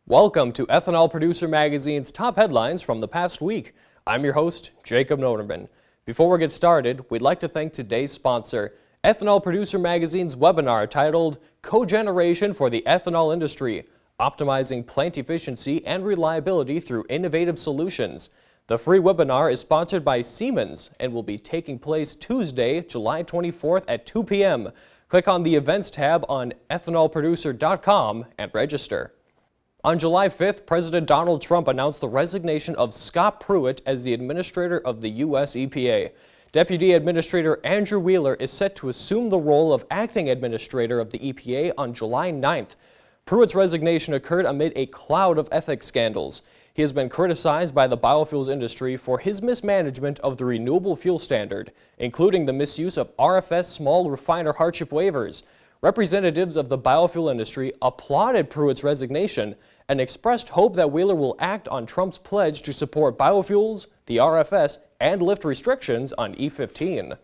Welcome to Ethanol Producer Magazine's top headlines from the past week. I'm your host, Jacob Noterman. Before we get started, we'd like to thank today's sponsor, Ethanol Producer Magazine's webinar titled Cogeneration for the Ethanol Industry, Optimizing Plant Efficiency and Reliability Through Innovative Solutions. The free webinar is sponsored by Siemens and will be taking place Tuesday, July 24th at 2 p.m. Click on the Events tab on ethanolproducer.com and register. On July 5th, President Donald Trump announced the resignation of Scott Pruitt as the administrator of the U.S. EPA. Deputy Administrator Andrew Wheeler is set to assume the role of acting administrator of the EPA on July 9th. Pruitt's resignation occurred amid a cloud of ethics scandals. He has been criticized by the biofuels industry for his mismanagement of the renewable fuel standard, including the misuse of RFS small refiner hardship waivers. Representatives of the biofuel industry applauded Pruitt's resignation and expressed hope that Wheeler will act on Trump's pledge to support biofuels, the RFS, and lift restrictions on E15.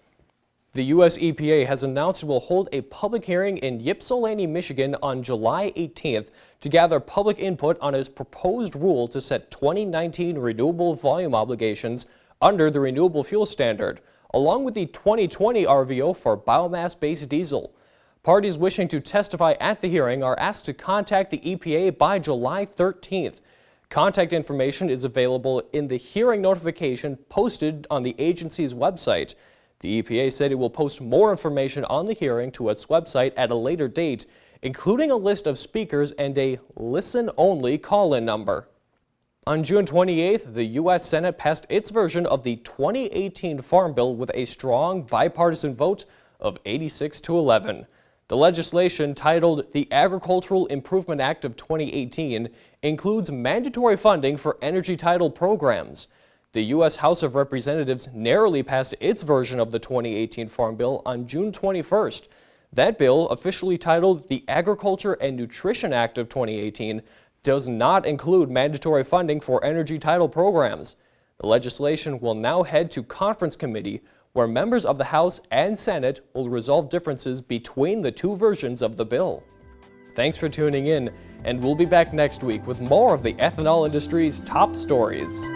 The U.S. EPA has announced it will hold a public hearing in Ypsilanti, Michigan on July 18th to gather public input on its proposed rule to set 2019 renewable volume obligations under the renewable fuel standard, along with the 2020 RVO for biomass-based diesel. Parties wishing to testify at the hearing are asked to contact the EPA by July 13th. Contact information is available in the hearing notification posted on the agency's website. The EPA said it will post more information on the hearing to its website at a later date, including a list of speakers and a listen-only call-in number. On June 28th, the U.S. Senate passed its version of the 2018 Farm Bill with a strong bipartisan vote of 86-11. The legislation, titled the Agricultural Improvement Act of 2018, includes mandatory funding for energy title programs. The U.S. House of Representatives narrowly passed its version of the 2018 Farm Bill on June 21st. That bill, officially titled the Agriculture and Nutrition Act of 2018, does not include mandatory funding for energy title programs. The legislation will now head to conference committee, where members of the House and Senate will resolve differences between the two versions of the bill. Thanks for tuning in, and we'll be back next week with more of the ethanol industry's top stories.